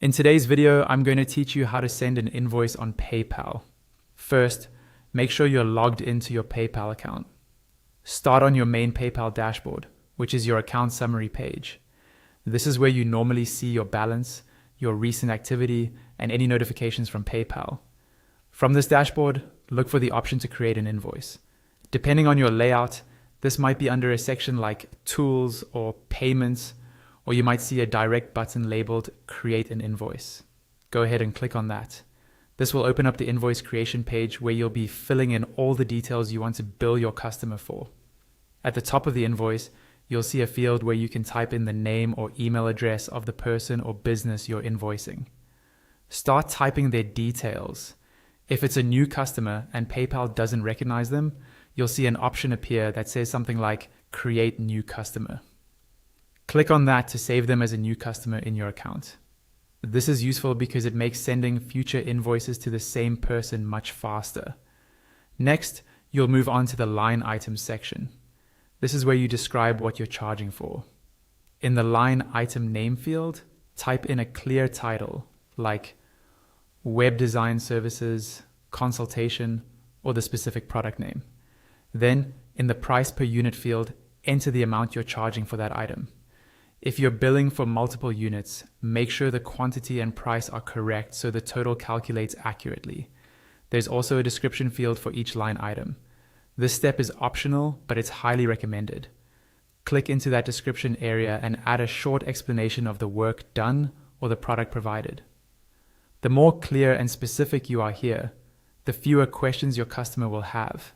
In today's video, I'm going to teach you how to send an invoice on PayPal. First, make sure you're logged into your PayPal account. Start on your main PayPal dashboard, which is your account summary page. This is where you normally see your balance, your recent activity, and any notifications from PayPal. From this dashboard, look for the option to create an invoice. Depending on your layout, this might be under a section like Tools or Payments, or you might see a direct button labeled Create an Invoice. Go ahead and click on that. This will open up the invoice creation page where you'll be filling in all the details you want to bill your customer for. At the top of the invoice, you'll see a field where you can type in the name or email address of the person or business you're invoicing. Start typing their details. If it's a new customer and PayPal doesn't recognize them, you'll see an option appear that says something like Create New Customer. Click on that to save them as a new customer in your account. This is useful because it makes sending future invoices to the same person much faster. Next, you'll move on to the line items section. This is where you describe what you're charging for. In the line item name field, type in a clear title like Web Design Services, Consultation, or the specific product name. Then, in the price per unit field, enter the amount you're charging for that item. If you're billing for multiple units, make sure the quantity and price are correct so the total calculates accurately. There's also a description field for each line item. This step is optional, but it's highly recommended. Click into that description area and add a short explanation of the work done or the product provided. The more clear and specific you are here, the fewer questions your customer will have,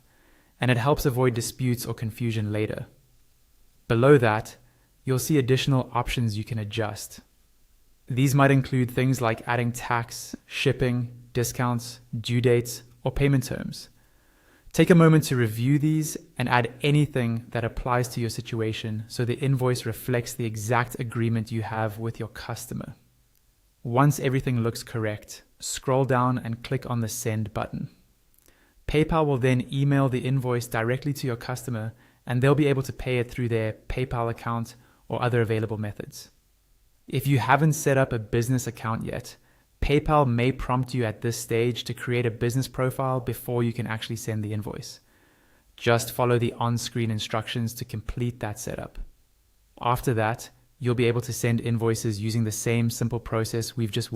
and it helps avoid disputes or confusion later. Below that, you'll see additional options you can adjust. These might include things like adding tax, shipping, discounts, due dates, or payment terms. Take a moment to review these and add anything that applies to your situation so the invoice reflects the exact agreement you have with your customer. Once everything looks correct, scroll down and click on the Send button. PayPal will then email the invoice directly to your customer, and they'll be able to pay it through their PayPal account or other available methods. If you haven't set up a business account yet, PayPal may prompt you at this stage to create a business profile before you can actually send the invoice. Just follow the on-screen instructions to complete that setup. After that, you'll be able to send invoices using the same simple process we've just